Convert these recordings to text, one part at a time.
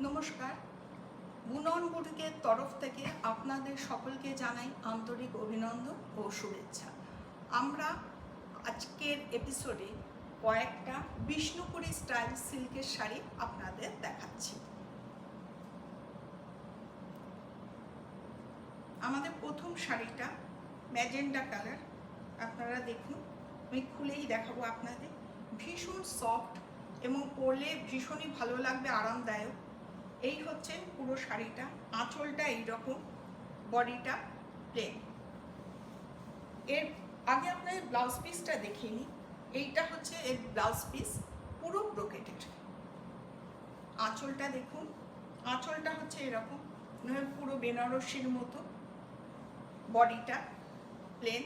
নমস্কার, বুনন বুটিকের তরফ থেকে আপনাদের সকলকে জানাই আন্তরিক অভিনন্দন ও শুভেচ্ছা। আমরা আজকের এপিসোডে কয়েকটা বিষ্ণুপুরি স্টাইল সিল্কের শাড়ি আপনাদের দেখাচ্ছি। আমাদের প্রথম শাড়িটা ম্যাজেন্টা কালার, আপনারা দেখুন, আমি খুলেই দেখাবো আপনাদের। ভীষণ সফট এবং পরলে ভীষণই ভালো লাগবে, আরামদায়ক। এই হচ্ছে পুরো শাড়িটা, আঁচলটা এইরকম, বডিটা প্লেন। এর আগে আপনাদের ব্লাউজ পিসটা দেখিয়ে নিই। এইটা হচ্ছে এর ব্লাউজ পিস, পুরো ব্রোকেটের। আঁচলটা দেখুন, আঁচলটা হচ্ছে এরকম, পুরো বেনারসির মতো, বডিটা প্লেন।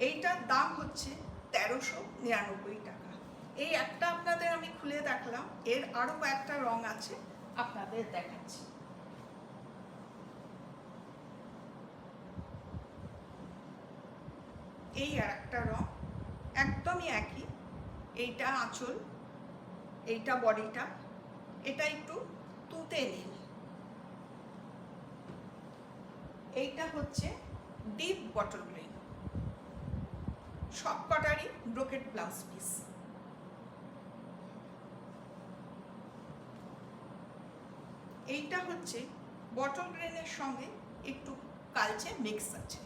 এইটার দাম হচ্ছে 1399 টাকা। এই একটা আপনাদের আমি খুলে দেখালাম, এর আরো কয়েকটা রং আছে, আপনাদের দেখাচ্ছি। এই আর একটা রং, একদমই একই। এইটা আঁচল, এইটা বডিটা, এটা একটু তুতে নীল। এইটা হচ্ছে ডিপ বটল গ্রিন। সব কটারই ব্রোকেট ব্লাউজ পিস। এইটা হচ্ছে বটল গ্রিনের সঙ্গে একটু কালচে মিক্স আছে,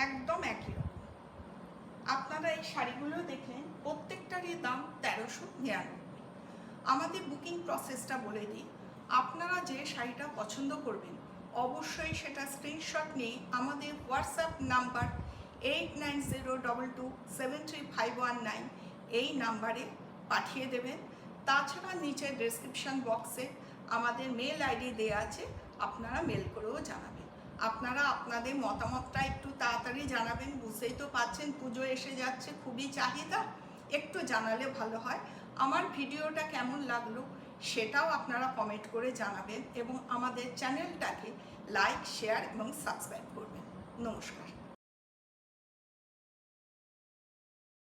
একদম একই রকম। আপনারা এই শাড়িগুলো দেখলেন, প্রত্যেকটারই দাম 1399। আমাদের বুকিং প্রসেসটা বলে দিই। আপনারা যে শাড়িটা পছন্দ করবেন, অবশ্যই সেটা স্ক্রিনশট নিয়ে আমাদের হোয়াটসঅ্যাপ নাম্বার 8902273519 এই নাম্বারে পাঠিয়ে দেবেন। তাছাড়া নিচে ডেসক্রিপশন বক্সে আমাদের মেল আইডি দেওয়া আছে, আপনারা মেল করেও জানাবেন। আপনারা আপনাদের মতামতটা একটু তাড়াতাড়ি জানাবেন, বুঝতেই তো পাচ্ছেন পুজো এসে যাচ্ছে, খুবই চাহিদা, একটু জানালে ভালো হয়। আমার ভিডিওটা কেমন লাগলো সেটাও আপনারা কমেন্ট করে জানাবেন এবং আমাদের চ্যানেলটাকে লাইক, শেয়ার এবং সাবস্ক্রাইব করবেন। নমস্কার।